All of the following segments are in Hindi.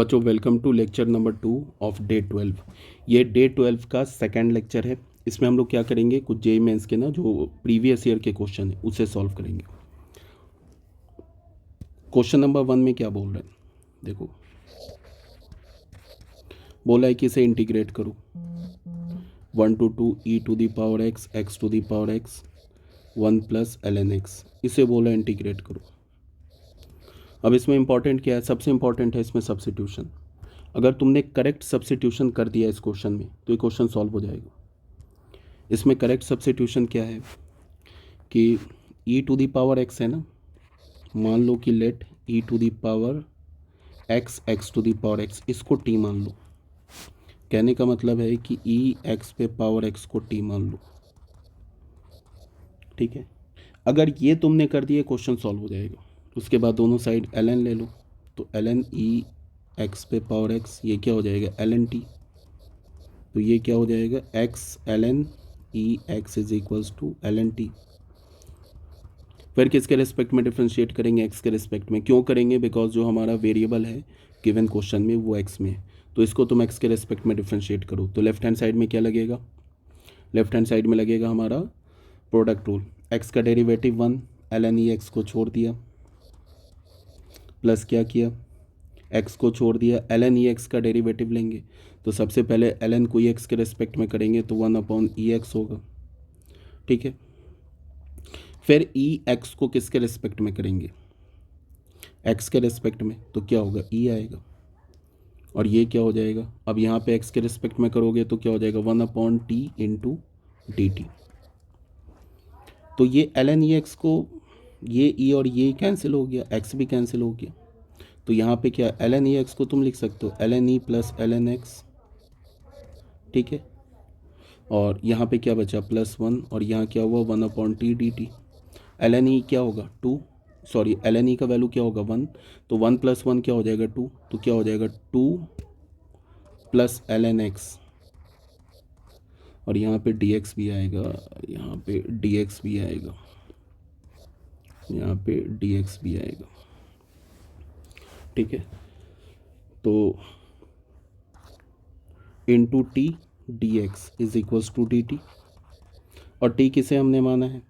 बच्चों welcome to lecture number 2 of day 12। ये डे 12 का सेकंड लेक्चर है। इसमें हम लोग क्या करेंगे, कुछ जेईई मेंस के ना जो प्रीवियस ईयर के क्वेश्चन है उसे सॉल्व करेंगे। क्वेश्चन नंबर 1 में क्या बोल रहे हैं, देखो बोला है कि इसे इंटीग्रेट करो 1 to 2 e to the power x x to the power x 1 plus ln x, इसे बोला इंटीग्रेट करो। अब इसमें इंपॉर्टेंट क्या है, सबसे इंपॉर्टेंट है इसमें सब्स्टिट्यूशन। अगर तुमने करेक्ट सब्स्टिट्यूशन कर दिया इस क्वेश्चन में तो ये क्वेश्चन सॉल्व हो जाएगा। इसमें करेक्ट सब्स्टिट्यूशन क्या है कि e to the power x है ना, मान लो कि let e to the power x x to the power x, इसको t मान लो। कहने का मतलब है कि e x पे पावर x को t मान लो, ठीक है। अगर ये तुमने कर दिया क्वेश्चन सॉल्व हो जाएगा। उसके बाद दोनों साइड ln ले लो, तो ln e x पे पावर x, ये क्या हो जाएगा ln t, तो ये क्या हो जाएगा x ln e x is equals to ln t। फिर किसके रिस्पेक्ट में डिफ्रेंशिएट करेंगे, x के रिस्पेक्ट में। क्यों करेंगे, बिकॉज जो हमारा वेरिएबल है गिवन क्वेश्चन में वो x में है, तो इसको तुम x के रिस्पेक्ट में डिफ्रेंशिएट करो। तो लेफ्ट हैंड साइड में क्या लगेगा, लेफ्ट हैंड साइड में लगेगा हमारा प्रोडक्ट रूल। x का डेरिवेटिव 1, ln e x को छोड़ दिया, प्लस क्या किया, x को छोड़ दिया, ln e x का डेरिवेटिव लेंगे तो सबसे पहले ln को e x के रेस्पेक्ट में करेंगे तो 1/e x होगा, ठीक है। फिर e x को किसके रेस्पेक्ट में करेंगे, x के रेस्पेक्ट में, तो क्या होगा e आएगा, और ये क्या हो जाएगा, अब यहाँ पे x के रेस्पेक्ट में करोगे तो क्या हो जाएगा 1/t इंटू dt। तो ये ln e x को, ये e और ये कैंसिल हो गया, x भी कैंसिल हो गया, तो यहाँ पे क्या ln e x को तुम लिख सकते हो ln e plus ln x, ठीक है। और यहाँ पे क्या बचा +1, और यहाँ क्या हुआ 1/t dt। ln e क्या होगा 2, सॉरी ln e का वैल्यू क्या होगा 1, तो 1 + 1 क्या हो जाएगा 2, तो क्या हो जाएगा 2 प्लस ln x, और यहाँ पे dx भी आएगा, यहाँ पे dx भी आएगा, यहाँ पे dx भी आएगा, ठीक है। तो into t d x is equals to d t, और टी किसे हमने माना है,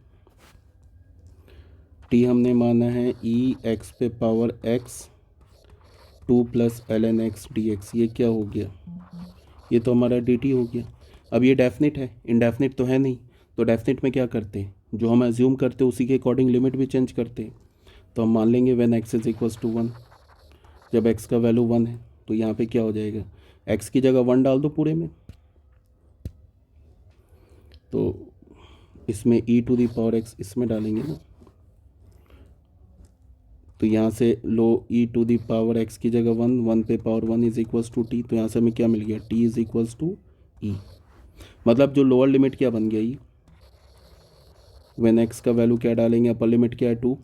टी हमने माना है ई एक्स पे power x 2 plus ln x dx। ये क्या हो गया, ये तो हमारा dt हो गया। अब ये डेफिनेट है, इनडेफिनेट तो है नहीं, तो डेफिनेट में क्या करते हैं, जो हम एज्यूम करते हैं उसी के अकॉर्डिंग लिमिट भी चेंज करते हैं। तो हम मान लेंगे when x is equals to 1, जब x का वैल्यू 1 है तो यहाँ पे क्या हो जाएगा, x की जगह 1 डाल दो पूरे में, तो इसमें e to the power x इसमें डालेंगे ना, तो यहाँ से लो e to the power x की जगह 1, 1 पे power 1 is equals to t, तो यहाँ से हमें क्या मिल गया t is equals to e। मतलब जो लोअर लिमिट क्या बन गया, व्हेन x का वैल्यू क्या डालेंगे, अपर लिमिट क्या है 2,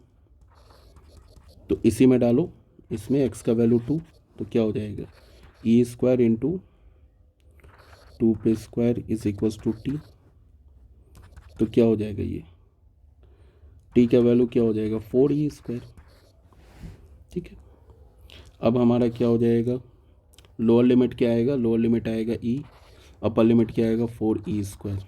तो इसी में डालो, इसमें x का वैल्यू 2, तो क्या हो जाएगा e स्क्वायर इंटू 2 पे square is equals to t, तो क्या हो जाएगा ये t का वैल्यू क्या हो जाएगा 4e स्क्वायर, ठीक है। अब हमारा क्या हो जाएगा, लोअर लिमिट क्या आएगा, लोअर लिमिट आएगा e, अपर लिमिट क्या आएगा 4e स्क्वायर,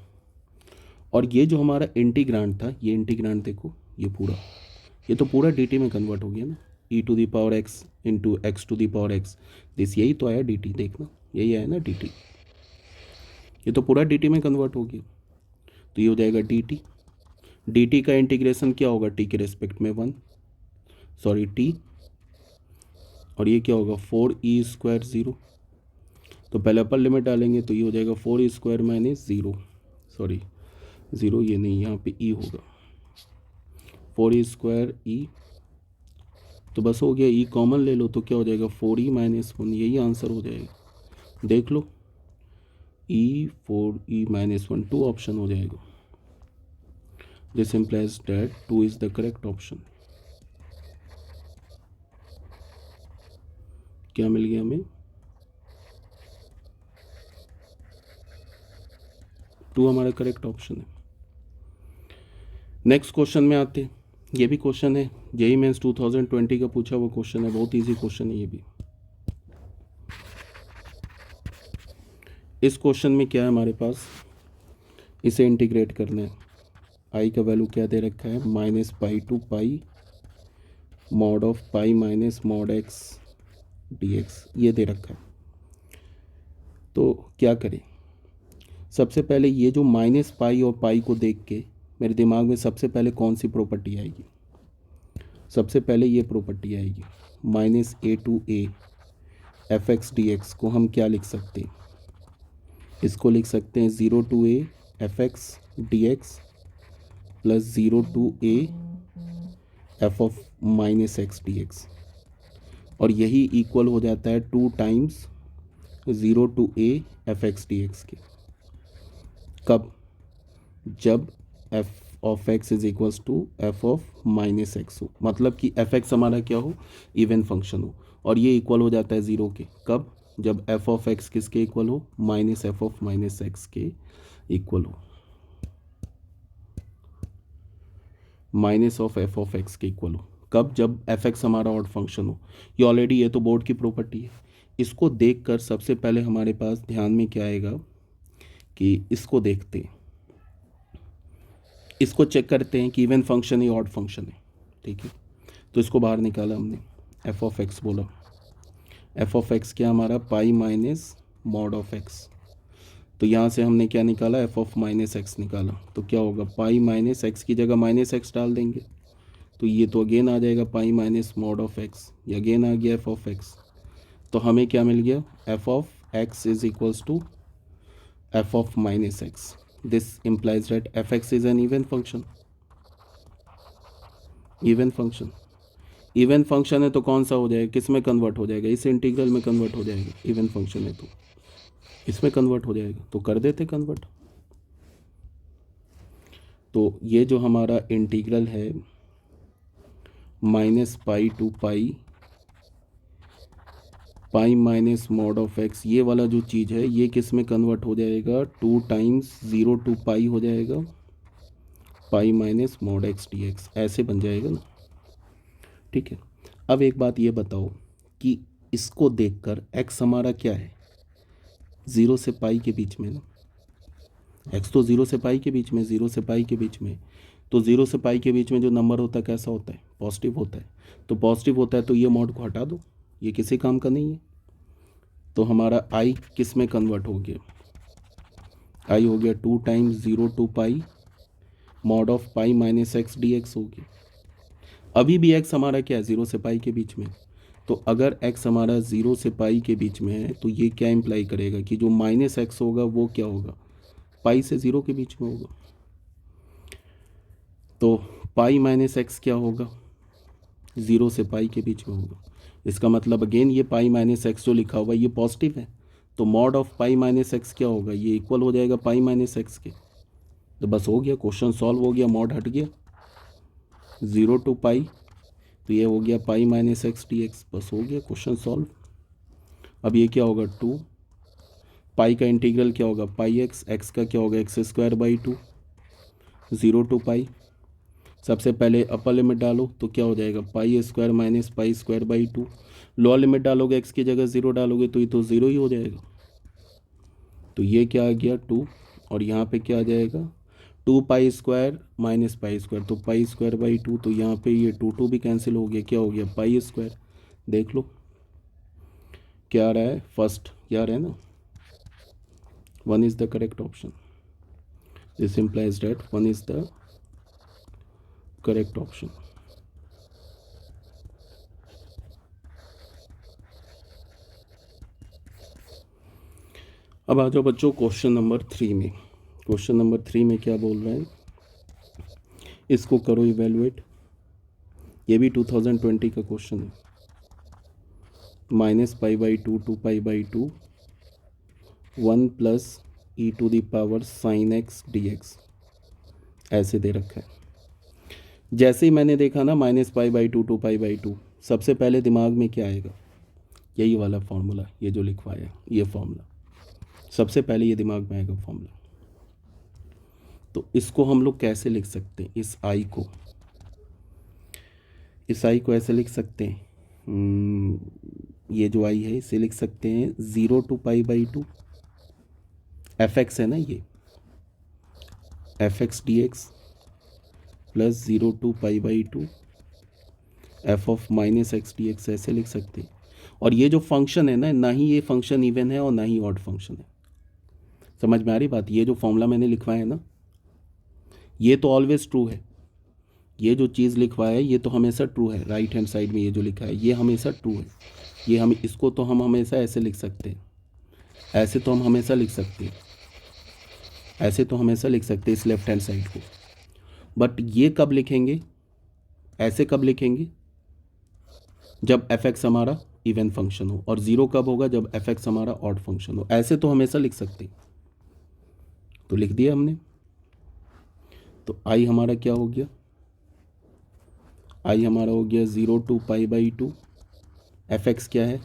और ये जो हमारा इंटीग्रांड था, ये इंटीग्रांड देखो, ये तो पूरा dt में कन्वर्ट हो गया ना, e to the power x into x to the power x, this यही तो आया dt, देखना यही आया ना dt, ये तो पूरा dt में कन्वर्ट हो गया, तो ये हो जाएगा dt का इंटीग्रेशन क्या होगा t के रेस्पेक्ट में 1, सॉरी t, और ये क्या होगा 4e स्क्वायर 0, तो पहले अपर लिमिट डालेंगे तो ये हो जाएगा 4e स्क्वायर माइनस 0, सॉरी 0 ये नहीं, यहाँ पे e होगा 4e स्क्वायर e, तो बस हो गया, e कॉमन ले लो तो क्या हो जाएगा 4e माइनस 1, यही आंसर हो जाएगा, देख लो e 4e माइनस 1, 2 ऑप्शन हो जाएगा। This implies that 2 is the correct option. क्या मिल गया हमें, 2 हमारा करेक्ट ऑप्शन है। नेक्स्ट क्वेश्चन में आते हैं, ये भी क्वेश्चन है जेईई मेंस 2020 का पूछा हुआ क्वेश्चन है, बहुत इजी क्वेश्चन है ये भी। इस क्वेश्चन में क्या है हमारे पास, इसे इंटीग्रेट करना है। आई का वैल्यू क्या दे रखा है, -pi to pi mod of pi minus mod x dx, ये दे रखा है। तो क्या करें, सबसे पहले ये जो -पाई और पाई को देख के मेरे दिमाग में सबसे पहले कौन सी प्रॉपर्टी आएगी, सबसे पहले ये प्रॉपर्टी आएगी। -a/a fx dx को हम क्या लिख सकते हैं, इसको लिख सकते हैं 0 to a fx dx plus 0 to a f of -x dx, और यही इक्वल हो जाता है 2 times 0 to a fx dx के। कब, जब f of x is equals to f of -x हो, मतलब कि fx हमारा क्या हो, इवन फंक्शन हो, और ये इक्वल हो जाता है 0 के। कब, जब f ऑफ x किसके इक्वल हो, -f ऑफ -x के इक्वल हो, minus of f of x के इक्वल हो। कब, जब fx हमारा ऑड फंक्शन हो। ये ऑलरेडी, ये तो बोर्ड की प्रॉपर्टी है। इसको देखकर सबसे पहले हमारे पास ध्यान में क्या आएगा कि इसको देखते हैं, इसको चेक करते हैं कि इवन फंक्शन है ऑड फंक्शन है। ठीक है, तो इसको बाहर निकाला हमने, f ऑफ x बोला। f ऑफ x क्या हमारा, पाई माइनस मॉड ऑफ x। तो यहाँ से हमने क्या निकाला, f ऑफ -x निकाला। तो क्या होगा, पाई माइनस एक्स की जगह -x डाल देंगे, तो ये तो अगेन आ जाएगा पाई माइनस मॉड ऑफ x, ये अगेन आ गया f ऑफ x। तो हमें क्या मिल गया, f of x is equals to f of -x। This implies that fx is an even function। Even function, even function है तो कौन सा हो जाएगा, किस में कन्वर्ट हो जाएगा, इस इंटीग्रल में कन्वर्ट हो जाएगा। इवन फंक्शन है तो इसमें कन्वर्ट हो जाएगा, तो कर देते कन्वर्ट। तो ये जो हमारा इंटीग्रल है -pi to pi pi minus mod of x, ये वाला जो चीज़ है ये किस में कन्वर्ट हो जाएगा, 2 टाइम्स 0 to पाई हो जाएगा, पाई माइनस मॉड x dx, ऐसे बन जाएगा ना। ठीक है, अब एक बात ये बताओ कि इसको देखकर x हमारा क्या है, 0 से पाई के बीच में ना, x तो 0 से पाई के बीच में, 0 से पाई के बीच में। तो 0 से पाई के बीच में जो नंबर होता है कैसा होता है, पॉजिटिव होता है। तो पॉजिटिव होता है तो ये मॉड को हटा दो, ये किसी काम का नहीं है। तो हमारा i किस में कन्वर्ट हो गया, i हो गया 2 times 0 to pi mod of pi minus x d x हो गया। अभी भी x हमारा क्या है, 0 से पाई के बीच में। तो अगर x हमारा 0 से पाई के बीच में है तो ये क्या इम्प्लाई करेगा कि जो -x होगा वो क्या होगा, पाई से 0 के बीच में होगा। तो पाई माइनस एक्स क्या होगा, 0 से पाई के बीच में होगा। इसका मतलब अगेन ये पाई माइनस एक्स जो लिखा हुआ है ये पॉजिटिव है, तो mod of pi minus x क्या होगा, ये इक्वल हो जाएगा पाई माइनस एक्स के। तो बस हो गया, क्वेश्चन सॉल्व हो गया, मॉड हट गया 0 to पाई, तो ये हो गया pi minus x d x, बस हो गया क्वेश्चन सॉल्व। अब ये क्या होगा, 2 पाई का इंटीग्रल क्या होगा, पाई एक्स, एक्स का क्या होगा एक्स स्क्वायर बाई 2, 0 to पाई। सबसे पहले अपर लिमिट डालो तो क्या हो जाएगा, pi square minus pi square by 2। Lower limit डालोगे, एक्स की जगह 0 डालोगे तो ये तो 0 ही हो जाएगा। तो ये क्या आ गया 2, और यहाँ पे क्या आ जाएगा 2 pi square minus pi square, तो पाई स्क्वायर बाई 2। तो यहाँ पे ये 2 भी कैंसिल हो गया, क्या हो गया पाई स्क्वायर। देख लो क्या आ रहा है, फर्स्ट क्या आ रहा है ना, 1 is the correct option. This implies date 1 is the correct option. अब आ जाओ बच्चों क्वेश्चन नंबर 3 में। क्वेश्चन नंबर 3 में क्या बोल रहे हैं, इसको करो इवेलुएट। ये भी 2020 का क्वेश्चन है। -पाई/2 to पाई/2 1 plus e to the power sine x dx, ऐसे दे रखा है। जैसे ही मैंने देखा ना -पाई/2 to पाई/2, सबसे पहले दिमाग में क्या आएगा, यही वाला फॉर्मूला, ये जो लिखवाया ये फॉर्मूला, सबसे पहले ये दिमाग में आएगा फॉर्मूला। तो इसको हम लोग कैसे लिख सकते हैं, इस आई को, इस आई को ऐसे लिख सकते हैं, ये जो आई है इसे लिख सकते हैं 0 to पाई/2, एफ एक्स है ना, ये f x d x plus 0 to π/2 f of minus x d x ऐसे लिख सकते हैं। और ये जो फंक्शन है ना ही ये फंक्शन इवन है और ना ही ऑड फंक्शन है। समझ में आ रही बात? ये जो फॉर्मूला मैंने लिखवाया है ना, ये तो ऑलवेज ट्रू है। ये जो चीज़ लिखवाया है ये तो हमेशा ट्रू है। राइट हैंड साइड में ये जो लिखा है ये हमेशा ट्रू है। ये हम इसको तो हम हमेशा ऐसे लिख सकते हैं, ऐसे तो हम हमेशा लिख सकते हैं, ऐसे तो हमेशा लिख सकते हैं इस लेफ्ट हैंड साइड को। बट ये कब लिखेंगे, ऐसे कब लिखेंगे? जब एफ एक्स हमारा इवन फंक्शन हो। और ज़ीरो कब होगा? जब एफ एक्स हमारा ऑड फंक्शन हो। ऐसे तो हमेशा लिख सकते हैं। तो लिख दिया हमने। तो आई हमारा क्या हो गया? आई हमारा हो गया 0 to π/2। एफ एक्स क्या है?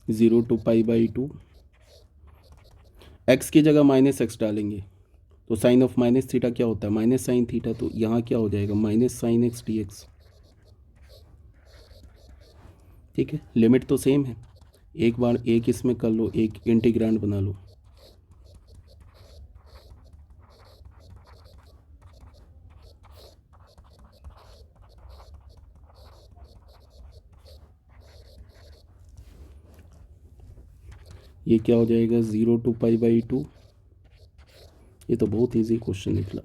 Zero two π/2। एक्स की जगह माइनस एक्स डालेंगे तो साइन ऑफ माइनस थीटा क्या होता है? Minus sine theta. तो यहाँ क्या हो जाएगा? Minus sine x d x. ठीक है, लिमिट तो सेम है। एक बार एक इसमें कर लो, एक इंटीग्रांड बना लो। ये क्या हो जाएगा? 0 to π/2। ये तो बहुत इजी क्वेश्चन निकला।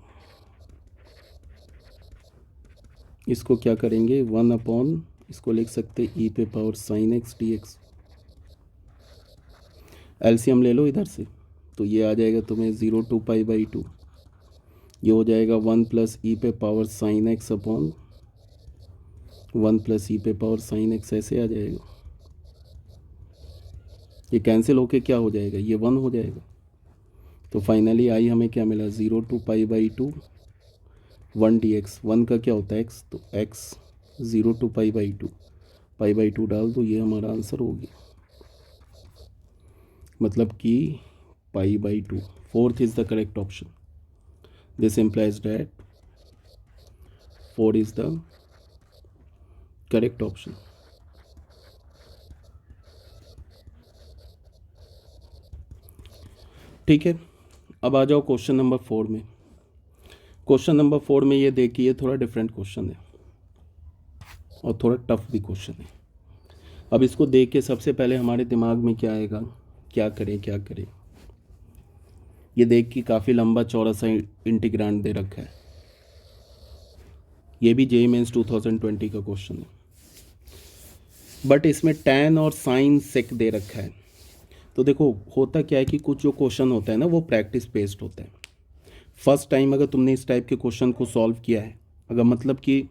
इसको क्या करेंगे? 1/, इसको लिख सकते e⁻ sin x dx। LCM ले लो इधर से, तो ये आ जाएगा तुम्हें 0 to π/2। ये हो जाएगा 1 + e⁻ sin x upon 1 + e⁻ sin x, ऐसे आ जाएगा। ये कैंसिल होके क्या हो जाएगा? ये 1 हो जाएगा। तो फाइनली आई हमें क्या मिला? 0 to π/2 1 dx। 1 का क्या होता है? x। तो x 0 to π/2, π/2 डाल दो, ये हमारा आंसर हो गया। मतलब कि π/2। Fourth is the correct option. This implies that 4 is the correct option। ठीक है, अब आ जाओ क्वेश्चन नंबर 4 में। क्वेश्चन नंबर 4 में ये देखिए, ये थोड़ा डिफरेंट क्वेश्चन है और थोड़ा टफ भी क्वेश्चन है। अब इसको देख के सबसे पहले हमारे दिमाग में क्या आएगा? क्या करें क्या करें? ये देख कि काफ़ी लंबा चौड़ा सा इंटीग्रांड दे रखा है। ये भी जेईई मेंस 2020 का क्वेश्चन है, बट इसमें tan और sin sec दे रखा है। तो देखो होता क्या है कि कुछ जो क्वेश्चन होता है ना वो प्रैक्टिस बेस्ड होता है। फर्स्ट टाइम अगर तुमने इस टाइप के क्वेश्चन को सॉल्व किया है, अगर मतलब कि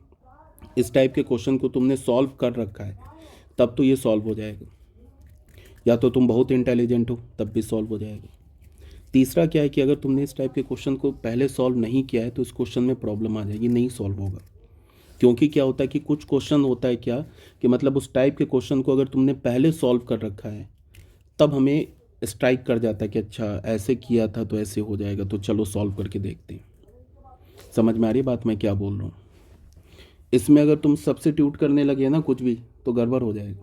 इस टाइप के क्वेश्चन को तुमने सॉल्व कर रखा है, तब तो ये सॉल्व हो जाएगा। या तो तुम बहुत इंटेलिजेंट हो तब भी सॉल्व हो जाएगा। तीसरा क्या है कि अगर तुमने इस टाइप के क्वेश्चन को पहले सॉल्व नहीं किया है तो इस क्वेश्चन में प्रॉब्लम आ जाएगी, नहीं सॉल्व होगा। क्योंकि क्या होता है कि कुछ क्वेश्चन होता है क्या कि मतलब उस टाइप के क्वेश्चन को अगर तुमने पहले सॉल्व कर रखा है तब हमें स्ट्राइक कर जाता है कि अच्छा ऐसे किया था तो ऐसे हो जाएगा, तो चलो सॉल्व करके देखते हैं। समझ में आ रही बात मैं क्या बोल रहा हूँ? इसमें अगर तुम सब्स्टिट्यूट करने लगे ना कुछ भी तो गड़बड़ हो जाएगा।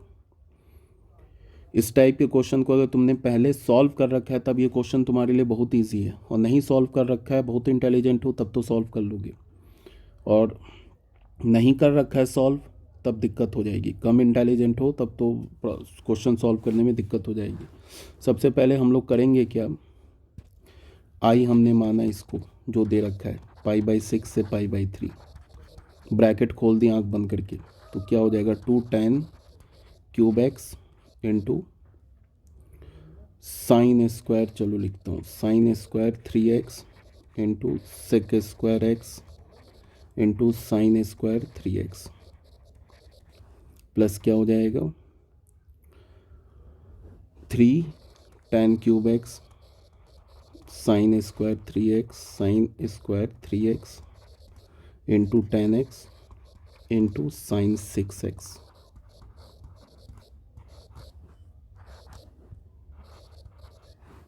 इस टाइप के क्वेश्चन को अगर तुमने पहले सॉल्व कर रखा है तब ये क्वेश्चन तुम्हारे लिए बहुत ईजी है, और नहीं सॉल्व कर रखा है, बहुत इंटेलिजेंट हो तब तो सॉल्व कर लोगे, और नहीं कर रखा है सॉल्व तब दिक्कत हो जाएगी। कम इंटेलिजेंट हो तब तो क्वेश्चन सॉल्व करने में दिक्कत हो जाएगी। सबसे पहले हम लोग करेंगे क्या, आई हमने माना इसको जो दे रखा है π/6 से π/3, ब्रैकेट खोल दी आंख बंद करके, तो क्या हो जाएगा 2 tan³ x इंटू sin², चलो लिखता हूँ sin² 3x into sec² x into sin² 3x plus क्या हो जाएगा 3 tan³ x sin² 3x sin² 3x into tan x into sin 6x।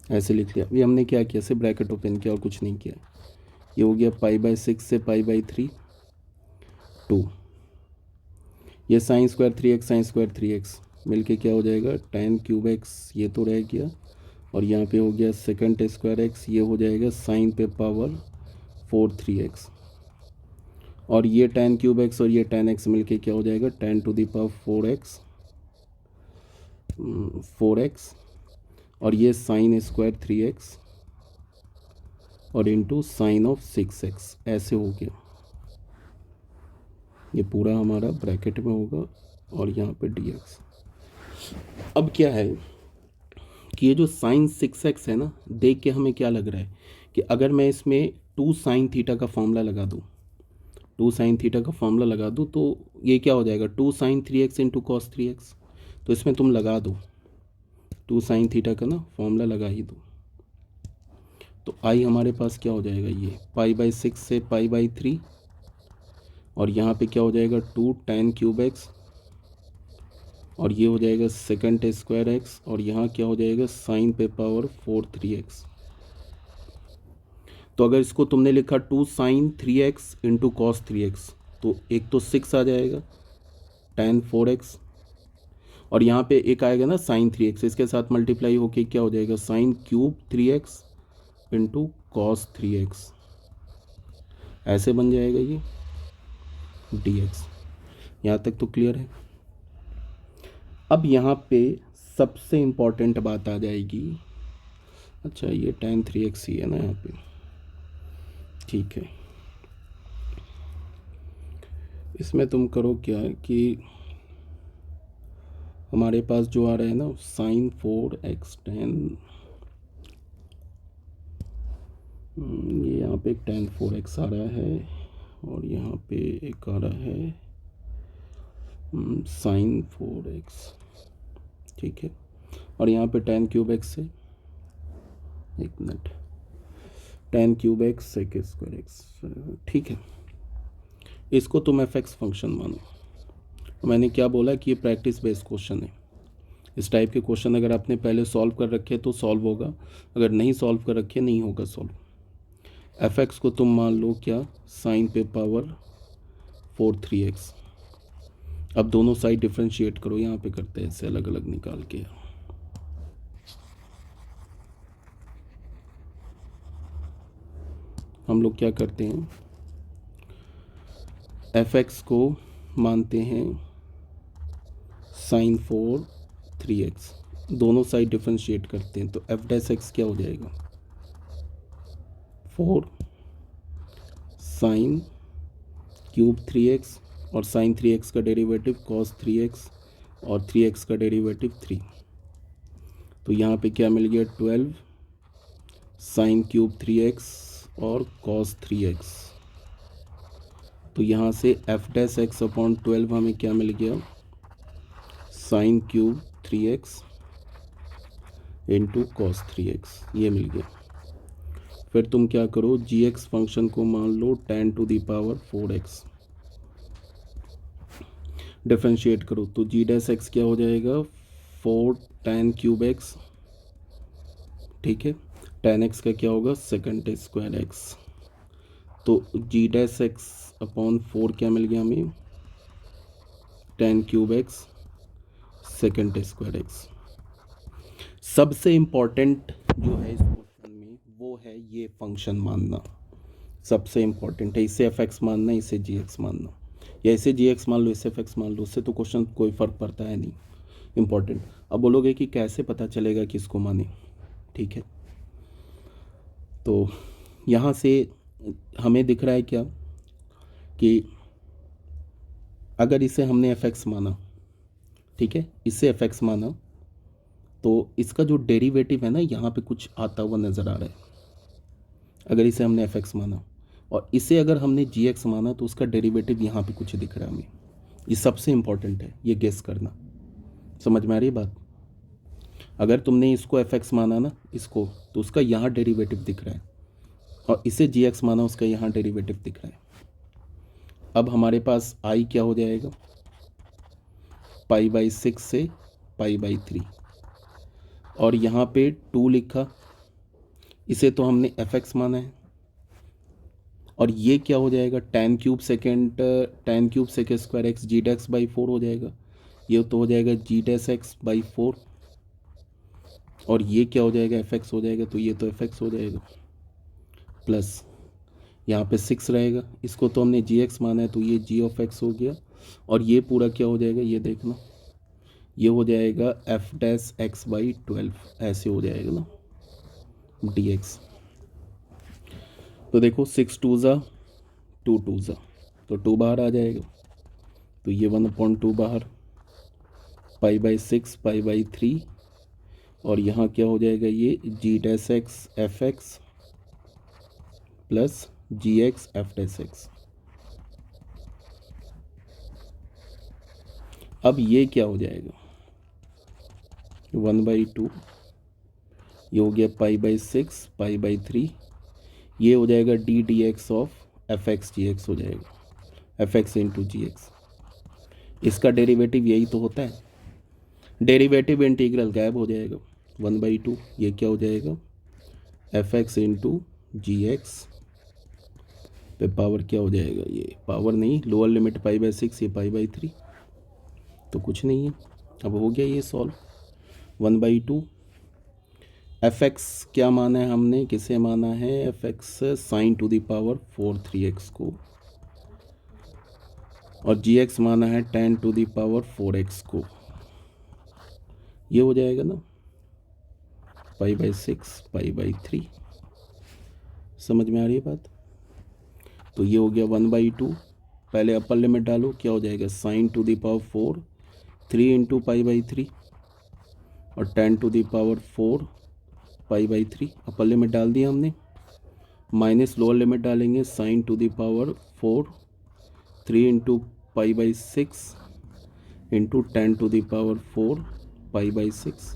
ऐसे लिख लिया। अभी हमने क्या किया, सिर्फ ब्रैकेट ओपन किया और कुछ नहीं किया। ये हो गया π/6 से π/3 2, ये sine square 3x sine square 3x मिलके क्या हो जाएगा, tan क्यूब एक्स, ये तो रह गया, और यहाँ पे हो गया सेकंड स्क्वायर एक्स, ये हो जाएगा साइन पे पावर 4 3x, और ये tan क्यूब एक्स और ये tan x मिलके क्या हो जाएगा, tan to the power 4x, और ये साइन स्क्वायर 3x और इंटू साइन ऑफ 6x, ऐसे हो गया। ये पूरा हमारा ब्रैकेट में होगा और यहाँ पे dx। अब क्या है कि ये जो साइन 6x है ना, देख के हमें क्या लग रहा है कि अगर मैं इसमें 2 साइन थीटा का फॉर्मूला लगा दूँ, 2 साइन थीटा का फॉर्मूला लगा दूँ तो ये क्या हो जाएगा, 2 sign 3x into cos 3x। तो इसमें तुम लगा दो 2 साइन थीटा का ना फॉर्मूला लगा ही दो, तो आई हमारे पास क्या हो जाएगा, ये π/6 से π/3, और यहाँ पे क्या हो जाएगा 2 tan क्यूब एक्स, और ये हो जाएगा सेकंड स्क्वायर एक्स, और यहाँ क्या हो जाएगा साइन पे पावर 4 3x। तो अगर इसको तुमने लिखा 2 sign 3x into cos 3x, तो एक तो 6 आ जाएगा tan 4x, और यहाँ पे एक आएगा ना साइन 3x, इसके साथ मल्टीप्लाई होके क्या हो जाएगा sine cube 3x into cos 3x, ऐसे बन जाएगा ये dx। यहाँ तक तो क्लियर है। अब यहाँ पे सबसे इम्पॉर्टेंट बात आ जाएगी, अच्छा ये tan 3x ही है ना यहाँ पे, ठीक है। इसमें तुम करो क्या कि हमारे पास जो आ रहा है ना साइन 4x tan, ये यहाँ पे tan 4x आ रहा है, और यहाँ पे एक आ रहा है साइन 4x, ठीक है, और यहाँ पे tan क्यूब एक्स से, एक minute, tan cube x sec square x, ठीक है। इसको तुम fx फंक्शन मानो। मैंने क्या बोला कि ये प्रैक्टिस बेस्ड क्वेश्चन है। इस टाइप के क्वेश्चन अगर आपने पहले सॉल्व कर रखे तो सॉल्व होगा, अगर नहीं सॉल्व कर रखे नहीं होगा सॉल्व। fx को तुम मान लो क्या, साइन पे पावर 4 3x। अब दोनों साइड डिफ्रेंशिएट करो, यहाँ पे करते हैं इसे अलग अलग निकाल के। हम लोग क्या करते हैं, fx को मानते हैं साइन 4 3x, दोनों साइड डिफ्रेंशिएट करते हैं, तो f' क्या हो जाएगा 4 साइन क्यूब 3x, और साइन 3x का डेरिवेटिव कॉस 3x, और 3x का डेरिवेटिव 3। तो यहाँ पे क्या मिल गया 12 साइन क्यूब 3x और कॉस 3x। तो यहाँ से f' अपॉन 12 हमें क्या मिल गया, sine cube 3x into cos 3x, ये मिल गया। फिर तुम क्या करो, gx फंक्शन को मान लो tan to the power 4x, differentiate करो तो g' क्या हो जाएगा 4 tan क्यूब x, ठीक है, tan x का क्या होगा सेकंड स्क्वायर x। तो g' अपॉन 4 क्या मिल गया हमें, tan cube x second square x। सबसे इम्पॉर्टेंट जो है इस क्वेश्चन में वो है ये फंक्शन मानना, सबसे इम्पॉर्टेंट है। इसे fx मानना, इसे gx मानना, या इसे gx मान लो इसे fx मान लो, उससे तो क्वेश्चन कोई फ़र्क पड़ता है नहीं, इम्पॉर्टेंट। अब बोलोगे कि कैसे पता चलेगा कि इसको माने, ठीक है। तो यहाँ से हमें दिख रहा है क्या कि अगर इसे हमने fx माना, ठीक है, इसे fx माना, तो इसका जो डेरिवेटिव है ना यहाँ पे कुछ आता हुआ नज़र आ रहा है। अगर इसे हमने fx माना और इसे अगर हमने gx माना तो उसका डेरिवेटिव यहाँ पे कुछ दिख रहा है हमें। ये सबसे इम्पॉर्टेंट है, ये गेस करना। समझ में आ रही बात? अगर तुमने इसको fx माना ना इसको, तो उसका यहाँ डेरिवेटिव दिख रहा है, और इसे gx माना उसका यहाँ डेरिवेटिव दिख रहा है। अब हमारे पास i क्या हो जाएगा, π/6 से π/3, और यहाँ पे 2 लिखा, इसे तो हमने fx माना है, और ये क्या हो जाएगा, tan cube sec square x g dx by 4 हो जाएगा। ये तो हो जाएगा जी डैश एक्स बाई 4, और ये क्या हो जाएगा, एफ एक्स हो जाएगा, तो ये तो एफ एक्स हो जाएगा, प्लस यहाँ पे 6 रहेगा, इसको तो हमने जी एक्स माना है तो ये जी ऑफ एक्स हो गया, और ये पूरा क्या हो जाएगा, ये देखना, ये हो जाएगा एफ डैश एक्स बाई 12, ऐसे हो जाएगा ना डी एक्स। तो देखो 6 2 ज़ा 2 2 ज़ा, तो 2 बाहर आ जाएगा, तो ये 1/2 बाहर, पाई बाई 6 पाई बाई 3, और यहाँ क्या हो जाएगा, ये g dash x f x plus g x f dash x. अब ये क्या हो जाएगा, 1/2, ये हो गया पाई बाई 6 पाई बाई 3, ये हो जाएगा d d x of f x g x हो जाएगा, f x into g x. इसका डेरिवेटिव यही तो होता है, डेरिवेटिव इंटीग्रल गायब हो जाएगा, 1/2, ये क्या हो जाएगा, f x into g x पे पावर क्या हो जाएगा, ये पावर नहीं, लोअर लिमिट पाई बाई 6, ये पाई बाई 3, तो कुछ नहीं है। अब हो गया ये सॉल्व, 1/2, एफ एक्स क्या माना है हमने, किसे माना है, F x sign to the power 4 3x को, और जी एक्स माना है tan to the power 4x को, ये हो जाएगा ना पाई बाई 6 पाई बाई 3, समझ में आ रही है बात। तो ये हो गया 1/2, पहले अपर लिमिट डालो, क्या हो जाएगा, sine to the power 4 3 into pi by 3, और tan to the power 4 pi by 3, upper limit डाल दिया हमने, माइनस लोअर लिमिट डालेंगे, sine to the power 4 3 into pi by 6 into tan to the power 4 pi by 6,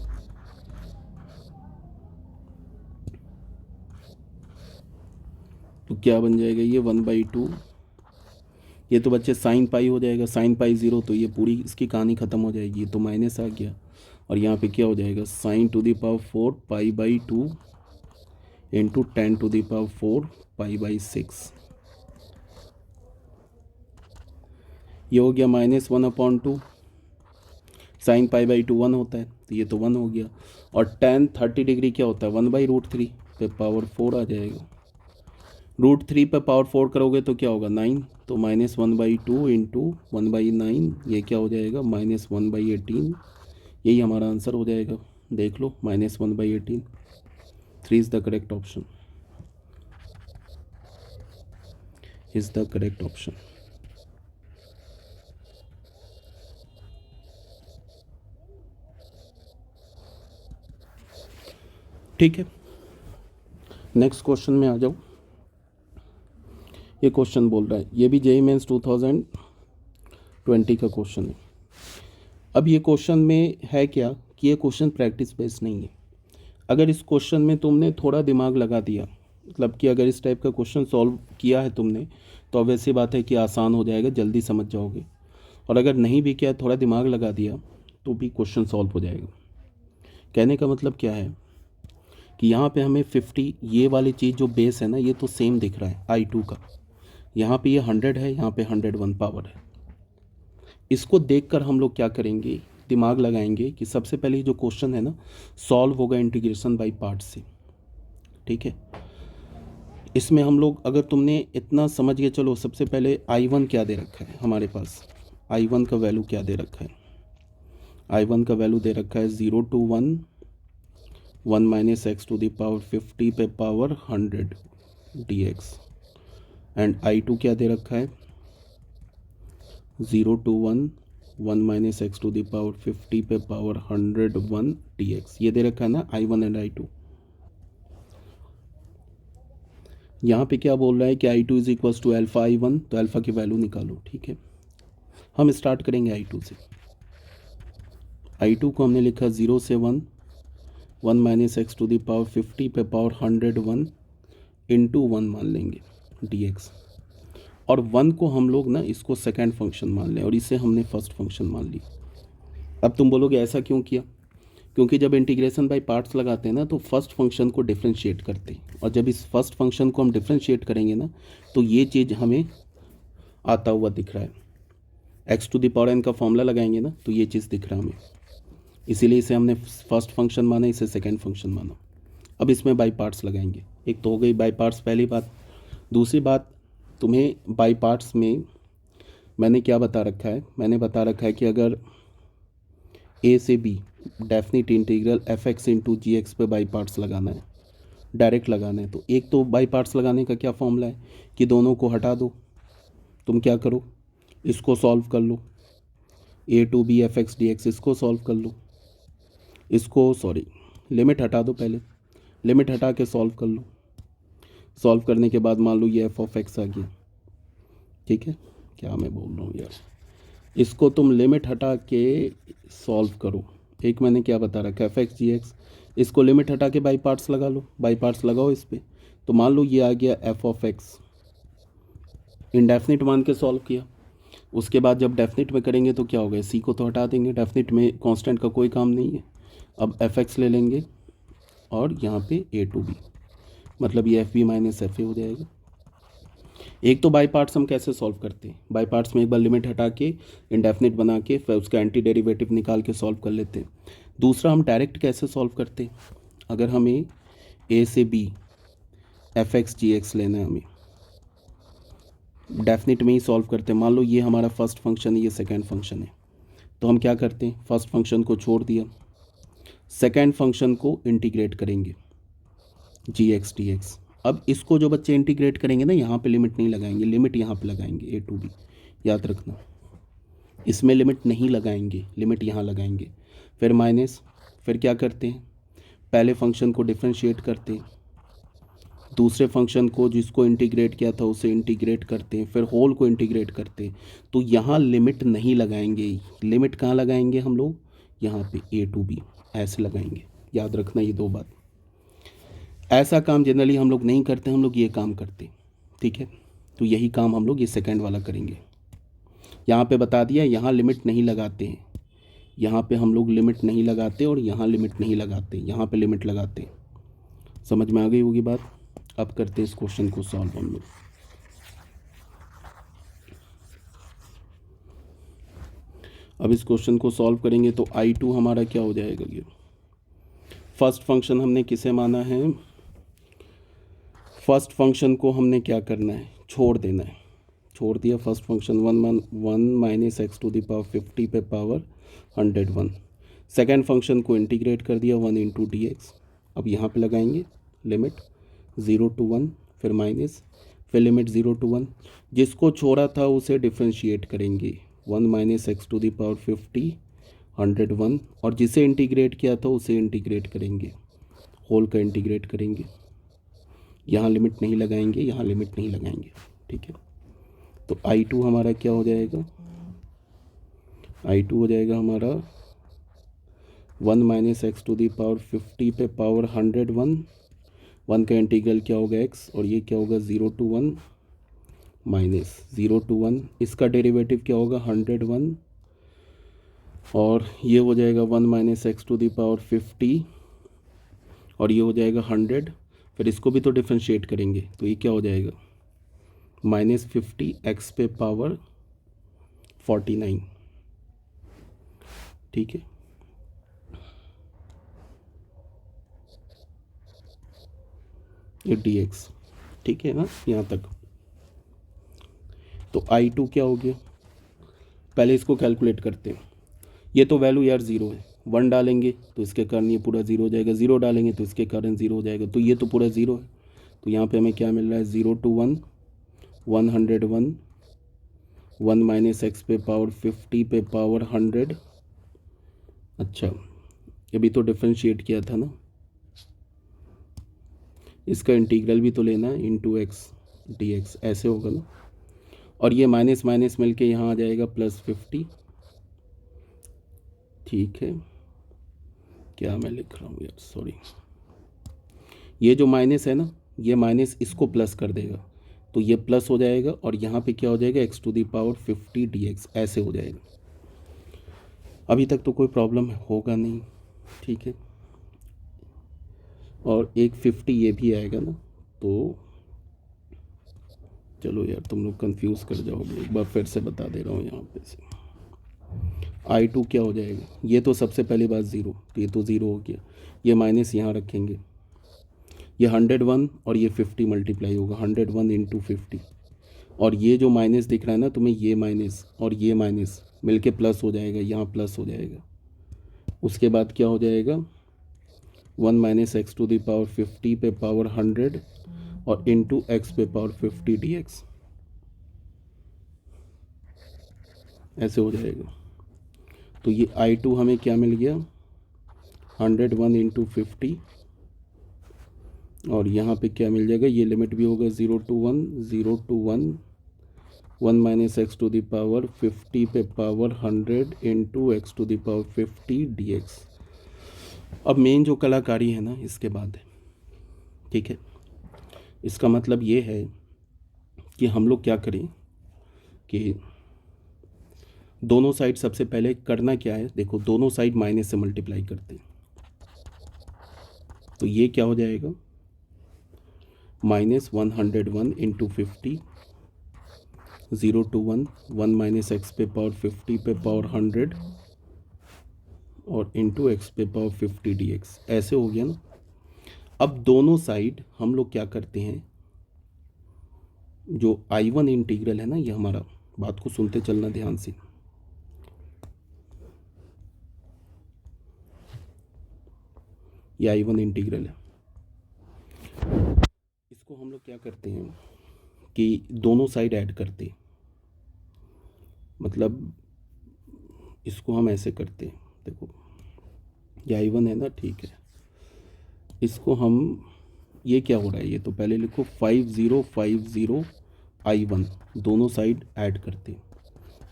तो क्या बन जाएगा, ये 1/2, ये तो बच्चे साइन पाई हो जाएगा, साइन पाई 0, तो ये पूरी इसकी कहानी ख़त्म हो जाएगी, ये तो माइनस आ गया, और यहाँ पे क्या हो जाएगा, sine to the power 4 pi by 2 into tan to the power 4 pi by 6, ये हो गया -1/2, साइन पाई बाई 2 1 होता है, तो ये तो 1 हो गया, और tan 30 डिग्री क्या होता है, 1/√3 पे पावर 4 आ जाएगा, √3 पे पावर 4 करोगे तो क्या होगा, 9, तो -1/2 इंटू 1/9, ये क्या हो जाएगा, -1/18, यही हमारा आंसर हो जाएगा, देख लो, -1/18, 3 is the correct option, is the correct option. ठीक है, नेक्स्ट क्वेश्चन में आ जाओ। ये क्वेश्चन बोल रहा है, ये भी जेईई मेंस 2020 का क्वेश्चन है। अब ये क्वेश्चन में है क्या कि ये क्वेश्चन प्रैक्टिस बेस्ड नहीं है। अगर इस क्वेश्चन में तुमने थोड़ा दिमाग लगा दिया, मतलब कि अगर इस टाइप का क्वेश्चन सॉल्व किया है तुमने, तो अब वैसी बात है कि आसान हो जाएगा, जल्दी समझ जाओगे, और अगर नहीं भी किया, थोड़ा दिमाग लगा दिया, तो भी क्वेश्चन सॉल्व हो जाएगा। कहने का मतलब क्या है कि यहाँ पे हमें 50, ये वाली चीज़ जो बेस है ना, ये तो सेम दिख रहा है I2 का, यहाँ पे ये 100 है, यहाँ पे 101 पावर है। इसको देखकर हम लोग क्या करेंगे, दिमाग लगाएंगे कि सबसे पहले जो क्वेश्चन है ना, सॉल्व होगा इंटीग्रेशन बाय पार्ट से, ठीक है। इसमें हम लोग, अगर तुमने इतना समझ के चलो, सबसे पहले I1 क्या दे रखा है हमारे पास, I1 का वैल्यू क्या दे रखा है, I1 का वैल्यू दे रखा है 0 to 1 1 minus x to the power 50 पे पावर 100 dx, एंड I2 क्या दे रखा है 0 to 1 1 minus x to the power 50 पे पावर 101 dx, ये दे रखा है ना I1 एंड I2। यहाँ पे क्या बोल रहा है कि I2 is equal to alpha I1, तो अल्फा की वैल्यू निकालो, ठीक है। हम स्टार्ट करेंगे I2 से। I2 को हमने लिखा 0 से 1 1 minus x to the power 50 पे पावर 101 इंटू 1 मान लेंगे dx, और 1 को हम लोग ना इसको सेकेंड फंक्शन मान लें, और इसे हमने फर्स्ट फंक्शन मान ली। अब तुम बोलोगे ऐसा क्यों किया, क्योंकि जब इंटीग्रेशन बाय पार्ट्स लगाते हैं ना तो फर्स्ट फंक्शन को डिफ्रेंशिएट करते हैं, और जब इस फर्स्ट फंक्शन को हम डिफ्रेंशिएट करेंगे ना तो ये चीज़ हमें आता हुआ दिख रहा है। X to the power n का फॉर्मूला लगाएंगे ना तो ये चीज़ दिख रहा है हमें, इसीलिए इसे हमने फर्स्ट फंक्शन माना, इसे सेकेंड फंक्शन माना। अब इसमें बाई पार्ट्स लगाएंगे। एक तो हो गई बाई पार्ट्स पहली बात। दूसरी बात, तुम्हें बाई पार्ट्स में मैंने क्या बता रखा है, मैंने बता रखा है कि अगर ए से b definite integral f x into g x पे बाई पार्ट्स लगाना है, डायरेक्ट लगाना है, तो एक तो बाई पार्ट्स लगाने का क्या फॉर्मूला है कि दोनों को हटा दो। तुम क्या करो, इसको सॉल्व कर लो, a to b f x d x, इसको सॉल्व कर लो, इसको लिमिट हटा दो, पहले लिमिट हटा के सॉल्व कर लो। सॉल्व करने के बाद मान लो ये एफ ऑफ एक्स आ गया, ठीक है, क्या मैं बोल रहा हूँ यार, इसको तुम लिमिट हटा के सॉल्व करो। एक मैंने क्या बता रखा है, एफ एक्स जी एक्स, इसको लिमिट हटा के बाई पार्ट्स लगा लो, बाई पार्ट्स लगाओ इस पर, तो मान लो ये आ गया एफ ऑफ एक्स, इंडेफिनिट मान के सॉल्व किया। उसके बाद जब डेफिनिट में करेंगे तो क्या होगा, सी को तो हटा देंगे, डेफिनिट में कांस्टेंट का कोई काम नहीं है। अब एफ एक्स ले लेंगे और यहाँ पे ए टू बी, मतलब ये f b minus f a हो जाएगा। एक तो बाई पार्ट्स हम कैसे सॉल्व करते हैं, बाई पार्ट्स में एक बार लिमिट हटा के इंडेफिनिट बना के फिर उसका एंटी डेरिवेटिव निकाल के सॉल्व कर लेते हैं। दूसरा, हम डायरेक्ट कैसे सॉल्व करते हैं, अगर हमें ए से B f x g x लेना है, हमें डेफिनिट में ही सॉल्व करते हैं। मान लो ये हमारा फर्स्ट फंक्शन है, ये सेकेंड फंक्शन है, तो हम क्या करते हैं, फर्स्ट फंक्शन को छोड़ दिया, सेकेंड फंक्शन को इंटीग्रेट करेंगे जी एक्स डी एक्स। अब इसको जो बच्चे इंटीग्रेट करेंगे ना, यहाँ पे लिमिट नहीं लगाएंगे, लिमिट यहाँ पे लगाएंगे ए टू बी, याद रखना, इसमें लिमिट नहीं लगाएंगे, लिमिट यहाँ लगाएंगे। फिर माइनस, फिर क्या करते हैं, पहले फंक्शन को डिफ्रेंशिएट करते हैं, दूसरे फंक्शन को जिसको इंटीग्रेट किया था उसे इंटीग्रेट करते हैं, फिर होल को इंटीग्रेट करते हैं। तो यहाँ लिमिट नहीं लगाएंगे, लिमिट कहाँ लगाएंगे हम लोग, यहाँ पे ए टू बी ऐसे लगाएंगे, याद रखना ये दो बात। ऐसा काम जनरली हम लोग नहीं करते, हम लोग ये काम करते, ठीक है। तो यही काम हम लोग ये सेकंड वाला करेंगे। यहाँ पे बता दिया, यहाँ लिमिट नहीं लगाते हैं, यहाँ पे हम लोग लिमिट नहीं लगाते और यहाँ लिमिट नहीं लगाते, यहाँ पे लिमिट लगाते। समझ में आ गई होगी बात। अब करते हैं इस क्वेश्चन को सॉल्व हम लोग। अब इस क्वेश्चन को सॉल्व करेंगे तो I2 हमारा क्या हो जाएगा, ये फर्स्ट फंक्शन हमने किसे माना है, फर्स्ट फंक्शन को हमने क्या करना है, छोड़ देना है, छोड़ दिया first function, one minus x to the power 50 पे पावर 101। सेकेंड फंक्शन को इंटीग्रेट कर दिया 1 इंटू डी एक्स। अब यहाँ पे लगाएंगे लिमिट 0 to 1, फिर माइनस, फिर लिमिट 0 to 1, जिसको छोड़ा था उसे डिफ्रेंशिएट करेंगे 1 minus x to the power 50 101, और जिसे इंटीग्रेट किया था उसे इंटीग्रेट करेंगे, होल का इंटीग्रेट करेंगे। यहाँ लिमिट नहीं लगाएंगे, यहाँ लिमिट नहीं लगाएंगे, ठीक है। तो I2 हमारा क्या हो जाएगा, I2 हो जाएगा हमारा 1 minus x to the power 50 पे पावर 101, 1 का इंटीग्रल क्या होगा x, और ये क्या होगा 0 to 1 माइनस 0 to 1, इसका डेरिवेटिव क्या होगा 101, और ये हो जाएगा 1 minus x to the power 50, और ये हो जाएगा 100। फिर इसको भी तो डिफ्रेंशिएट करेंगे, तो ये क्या हो जाएगा माइनस 50 एक्स पे पावर 49, ठीक है। ये डी एक्स, ठीक है ना, यहाँ तक। तो I2 क्या हो गया, पहले इसको कैलकुलेट करते हैं। ये तो वैल्यू यार 0 है, 1 डालेंगे तो इसके कारण ये पूरा 0 हो जाएगा, 0 डालेंगे तो इसके कारण 0 हो जाएगा, तो ये तो पूरा 0 है। तो यहाँ पे हमें क्या मिल रहा है 0 to 1 101, 1 माइनस एक्स पे पावर 50 पे पावर 100। अच्छा, ये भी तो डिफ्रेंशिएट किया था ना, इसका इंटीग्रल भी तो लेना है, इंटू एक्स डी एक्स, ऐसे होगा ना। और ये माइनस माइनस मिल के यहाँ आ जाएगा +50, ठीक है। क्या मैं लिख रहा हूँ यार, सॉरी, ये जो माइनस है ना, ये माइनस इसको प्लस कर देगा, तो ये प्लस हो जाएगा, और यहाँ पे क्या हो जाएगा x to the power 50 dx, ऐसे हो जाएगा। अभी तक तो कोई प्रॉब्लम होगा नहीं, ठीक है, और एक 50 ये भी आएगा ना। तो चलो यार तुम लोग कंफ्यूज कर जाओगे, एक बार फिर से बता दे रहा हूँ यहाँ पे से। I2 क्या हो जाएगा, ये तो सबसे पहली बात ज़ीरो, तो ये तो ज़ीरो हो गया, ये माइनस यहाँ रखेंगे, ये 101 और ये 50 मल्टीप्लाई होगा, 101 इंटू 50, और ये जो माइनस दिख रहा है ना तुम्हें, ये माइनस और ये माइनस मिलके प्लस हो जाएगा, यहाँ प्लस हो जाएगा। उसके बाद क्या हो जाएगा, 1 minus x to the power 50 पे पावर 100 और इंटू एक्स पे पावर 50 dx, ऐसे हो जाएगा। तो ये I2 हमें क्या मिल गया, 101 इंटू 50, और यहाँ पे क्या मिल जाएगा, ये लिमिट भी होगा 0 to 1, 0 to 1, 1 minus x to the power 50 पे power 100 into x to the power 50 dx। अब मेन जो कलाकारी है ना इसके बाद है, ठीक है। इसका मतलब ये है कि हम लोग क्या करें कि दोनों साइड सबसे पहले करना क्या है, देखो दोनों साइड माइनस से मल्टीप्लाई करते हैं, तो ये क्या हो जाएगा, minus 101 into 50, 0 to 1, 1 minus x पे पावर 50 पे पावर 100 और इंटू एक्स पे पावर 50 dx, ऐसे हो गया ना। अब दोनों साइड हम लोग क्या करते हैं, जो I1 इंटीग्रल है ना, ये हमारा, बात को सुनते चलना ध्यान से, ये I1 इंटीग्रल है, इसको हम लोग क्या करते हैं कि दोनों साइड ऐड करते हैं, मतलब इसको हम ऐसे करते हैं, देखो ये I1 है ना, ठीक है, इसको हम, ये क्या हो रहा है, ये तो पहले लिखो 5050 I1, दोनों साइड ऐड करते हैं,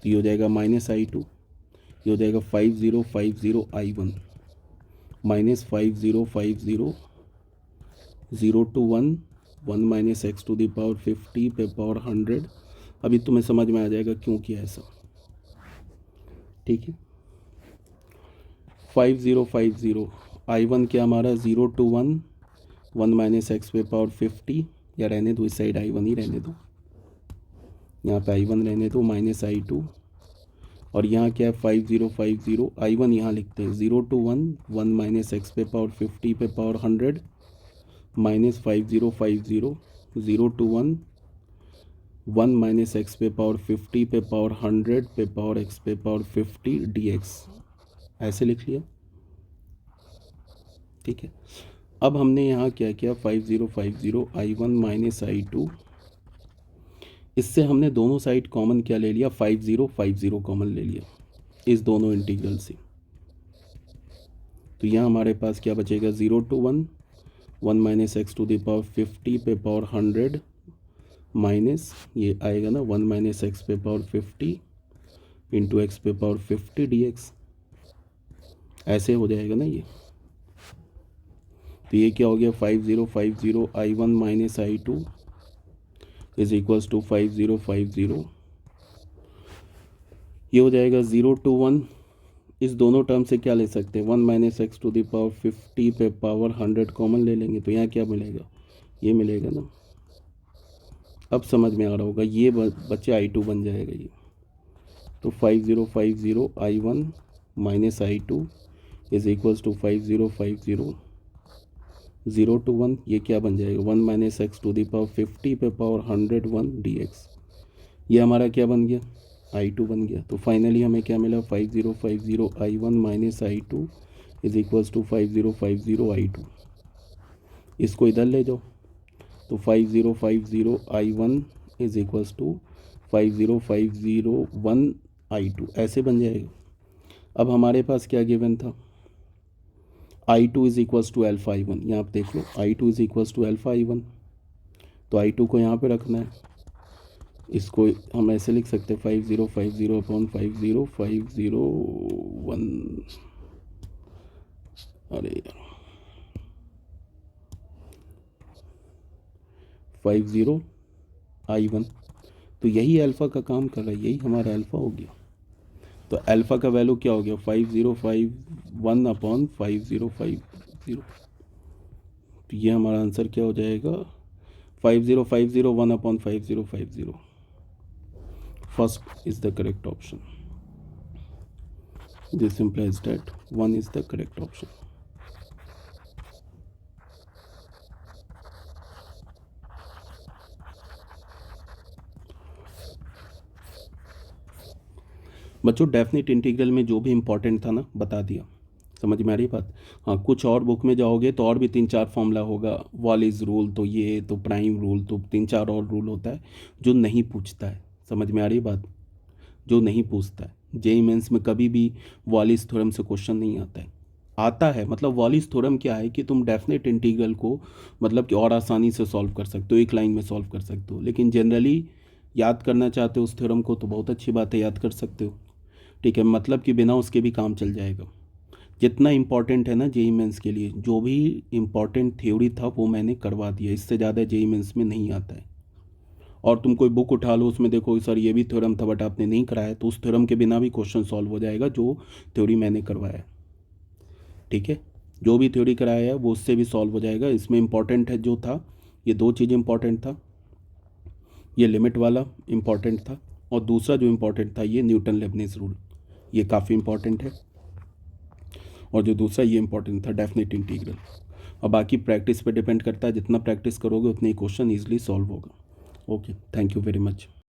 तो ये हो जाएगा माइनस I2, ये हो जाएगा 5050 I1 minus 5050 0 to 1, 1 minus x to the power 50 पे पावर 100। अभी तुम्हें समझ में आ जाएगा क्यों किया ऐसा, ठीक है। 5050 I1 क्या हमारा, 0 to 1, 1 माइनस एक्स पे पावर 50, या रहने दो इस साइड I1 ही रहने दो, यहाँ पे I1 रहने दो, माइनस I2, और यहाँ क्या है 5050 I1 यहाँ लिखते हैं 0 to 1, 1 माइनस एक्स पे पावर 50 पे power 100 minus 5050 0 to 1, 1 minus x पे पावर 50 पे पावर 100 पे पावर एक्स पे पावर 50 dx, ऐसे लिख लिया, ठीक है। अब हमने यहाँ क्या किया, 5050 I1 माइनस I2, इससे हमने दोनों साइड कॉमन क्या ले लिया, 5050 कॉमन ले लिया इस दोनों इंटीग्रल से, तो यहाँ हमारे पास क्या बचेगा, 0 to 1, 1 minus x to the power 50 पे पावर 100 माइनस ये आएगा ना 1 माइनस एक्स पे पावर 50 इंटू एक्स पे पावर 50 dx, ऐसे हो जाएगा ना ये। तो ये क्या हो गया, 5050 I1 minus I2 is equals to 5050, ये हो जाएगा 0 to 1, इस दोनों टर्म से क्या ले सकते हैं, 1 minus x to the power 50 पे पावर 100 कॉमन ले लेंगे, तो यहाँ क्या मिलेगा, ये मिलेगा ना। अब समझ में आ रहा होगा, ये बच्चे I2 बन जाएगा ये, तो 5050 I1 minus I2 is equals to 5050 0 to 1, ये क्या बन जाएगा, 1 minus x to the power 50 पे पावर 101 dx, ये हमारा क्या बन गया, I2 बन गया। तो फाइनली हमें क्या मिला, 5050 I1 minus I2 is equals to 5050 I2, इसको इधर ले जाओ, तो 5050 I1 is equals to 50501 I2, ऐसे बन जाएगा। अब हमारे पास क्या गिवन था, I2 is equals to alpha I1, यहाँ पे देख लो I2 is equals to alpha I1, तो I2 को यहाँ पे रखना है, इसको हम ऐसे लिख सकते हैं 5050 अपॉन 50501, अरे यार 50 I1, तो यही अल्फ़ा का काम कर रहा है, यही हमारा अल्फ़ा हो गया। तो अल्फ़ा का वैल्यू क्या हो गया 5051/5050। तो ये हमारा आंसर क्या हो जाएगा 5050 1/5050। First is the correct option. This implies that 1 is the correct option। बच्चों डेफिनेट इंटीग्रल में जो भी इम्पोर्टेंट था ना बता दिया, समझ में आ रही बात। हाँ, कुछ और बुक में जाओगे तो और भी 3-4 फॉर्मूला होगा, वॉलिस रूल तो ये तो प्राइम रूल तो 3-4 और रूल होता है जो नहीं पूछता है, समझ में आ रही बात, जो नहीं पूछता है। जेईई मेंस में कभी भी वॉलिस थ्योरम से क्वेश्चन नहीं आता है, आता है मतलब वॉलिस थ्योरम क्या है कि तुम डेफिनेट इंटीग्रल को मतलब कि और आसानी से सॉल्व कर सकते हो, एक लाइन में सॉल्व कर सकते हो, लेकिन जनरली याद करना चाहते हो उस थ्योरम को तो बहुत अच्छी बात है, याद कर सकते हो, ठीक है, मतलब कि बिना उसके भी काम चल जाएगा। जितना इम्पोर्टेंट है ना जेईई मेंस के लिए, जो भी इम्पोर्टेंट थ्योरी था वो मैंने करवा दिया, इससे ज़्यादा जेईई मेंस में नहीं आता है। और तुम कोई बुक उठा लो उसमें देखो सर ये भी थ्योरम था बट आपने नहीं कराया, तो उस थ्योरम के बिना भी क्वेश्चन सॉल्व हो जाएगा जो थ्योरी मैंने करवाया है, ठीक है, जो भी थ्योरी कराया है वो उससे भी सॉल्व हो जाएगा। इसमें इम्पॉर्टेंट है जो था, ये दो चीज़ इम्पॉर्टेंट था, ये लिमिट वाला इम्पॉर्टेंट था, और दूसरा जो इम्पॉर्टेंट था ये न्यूटन लेबनीज़ रूल, ये काफ़ी इम्पॉर्टेंट है, और जो दूसरा ये इम्पॉर्टेंट था डेफिनेट इंटीग्रल। और बाकी प्रैक्टिस पे डिपेंड करता है, जितना प्रैक्टिस करोगे उतने ही क्वेश्चन ईजिली सॉल्व होगा। Okay, thank you very much.